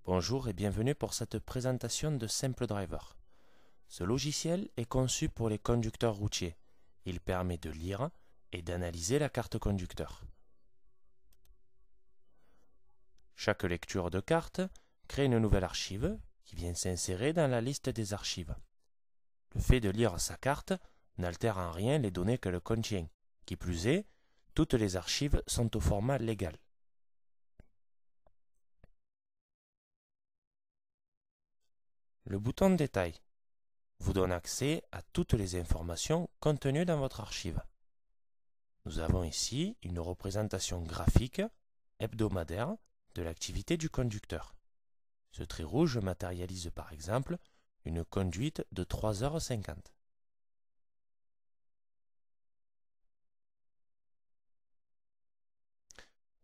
Bonjour et bienvenue pour cette présentation de Simple Driver. Ce logiciel est conçu pour les conducteurs routiers. Il permet de lire et d'analyser la carte conducteur. Chaque lecture de carte crée une nouvelle archive qui vient s'insérer dans la liste des archives. Le fait de lire sa carte n'altère en rien les données qu'elle contient. Qui plus est, toutes les archives sont au format légal. Le bouton Détail vous donne accès à toutes les informations contenues dans votre archive. Nous avons ici une représentation graphique hebdomadaire de l'activité du conducteur. Ce trait rouge matérialise par exemple une conduite de 3h50.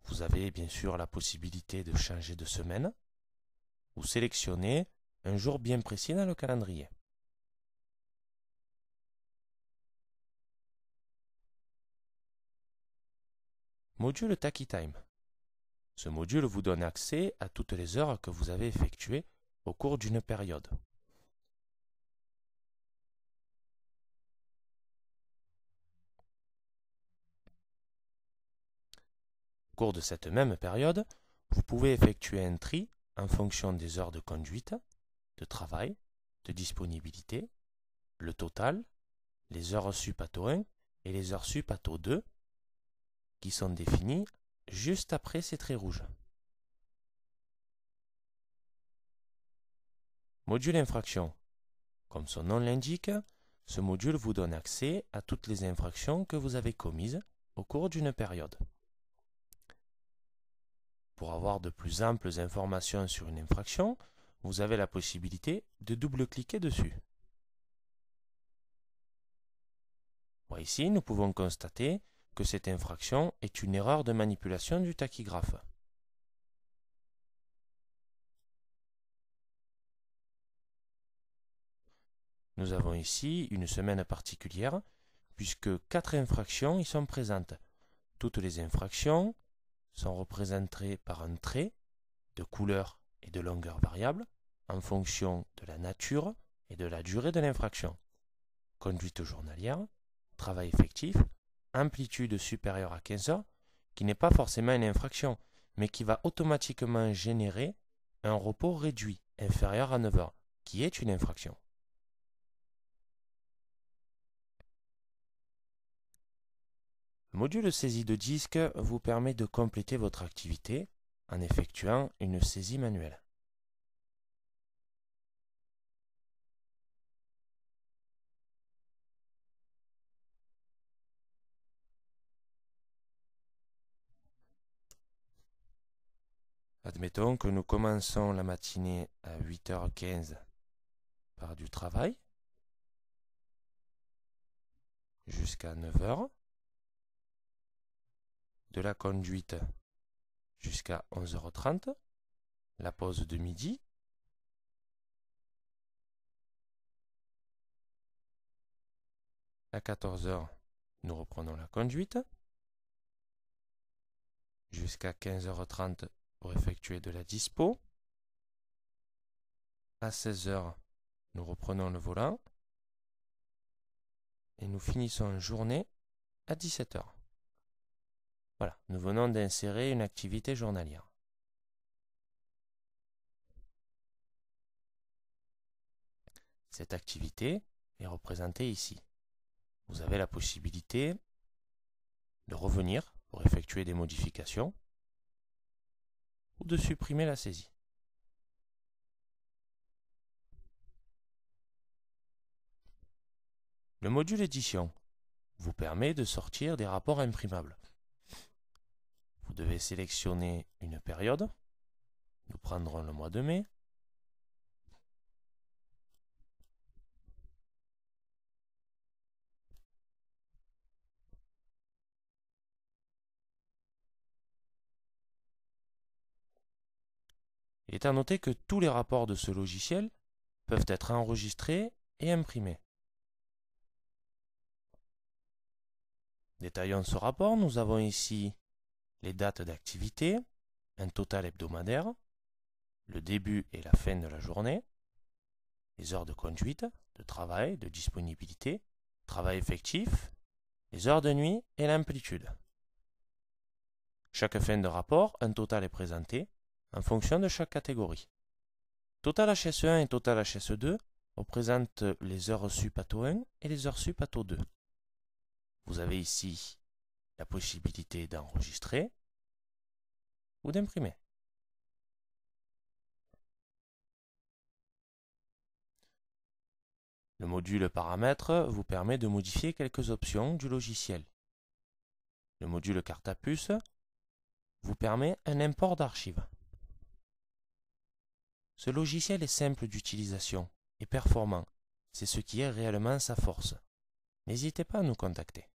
Vous avez bien sûr la possibilité de changer de semaine ou sélectionner un jour bien précis dans le calendrier. Module TachiTime. Ce module vous donne accès à toutes les heures que vous avez effectuées au cours d'une période. Au cours de cette même période, vous pouvez effectuer un tri en fonction des heures de conduite, de travail, de disponibilité, le total, les heures sup à taux 1 et les heures sup à taux 2 qui sont définies juste après ces traits rouges. Module infraction. Comme son nom l'indique, ce module vous donne accès à toutes les infractions que vous avez commises au cours d'une période. Pour avoir de plus amples informations sur une infraction, vous avez la possibilité de double-cliquer dessus. Ici, nous pouvons constater que cette infraction est une erreur de manipulation du tachygraphe. Nous avons ici une semaine particulière puisque 4 infractions y sont présentes. Toutes les infractions sont représentées par un trait de couleur et de longueur variable en fonction de la nature et de la durée de l'infraction. Conduite journalière, travail effectif, amplitude supérieure à 15 heures, qui n'est pas forcément une infraction, mais qui va automatiquement générer un repos réduit, inférieur à 9 heures, qui est une infraction. Le module saisie de disque vous permet de compléter votre activité en effectuant une saisie manuelle. Admettons que nous commençons la matinée à 8h15 par du travail jusqu'à 9h, de la conduite jusqu'à 11h30, la pause de midi, à 14h, nous reprenons la conduite, jusqu'à 15h30 pour effectuer de la dispo, à 16h, nous reprenons le volant, et nous finissons journée à 17h. Voilà, nous venons d'insérer une activité journalière. Cette activité est représentée ici. Vous avez la possibilité de revenir pour effectuer des modifications ou de supprimer la saisie. Le module édition vous permet de sortir des rapports imprimables. Vous devez sélectionner une période. Nous prendrons le mois de mai. Il est à noter que tous les rapports de ce logiciel peuvent être enregistrés et imprimés. Détaillons ce rapport, nous avons ici les dates d'activité, un total hebdomadaire, le début et la fin de la journée, les heures de conduite, de travail, de disponibilité, travail effectif, les heures de nuit et l'amplitude. Chaque fin de rapport, un total est présenté en fonction de chaque catégorie. Total HS1 et total HS2 représentent les heures sup ATO 1 et les heures sup ATO 2. Vous avez ici la possibilité d'enregistrer ou d'imprimer. Le module paramètres vous permet de modifier quelques options du logiciel. Le module carte à puce vous permet un import d'archives. Ce logiciel est simple d'utilisation et performant. C'est ce qui est réellement sa force. N'hésitez pas à nous contacter.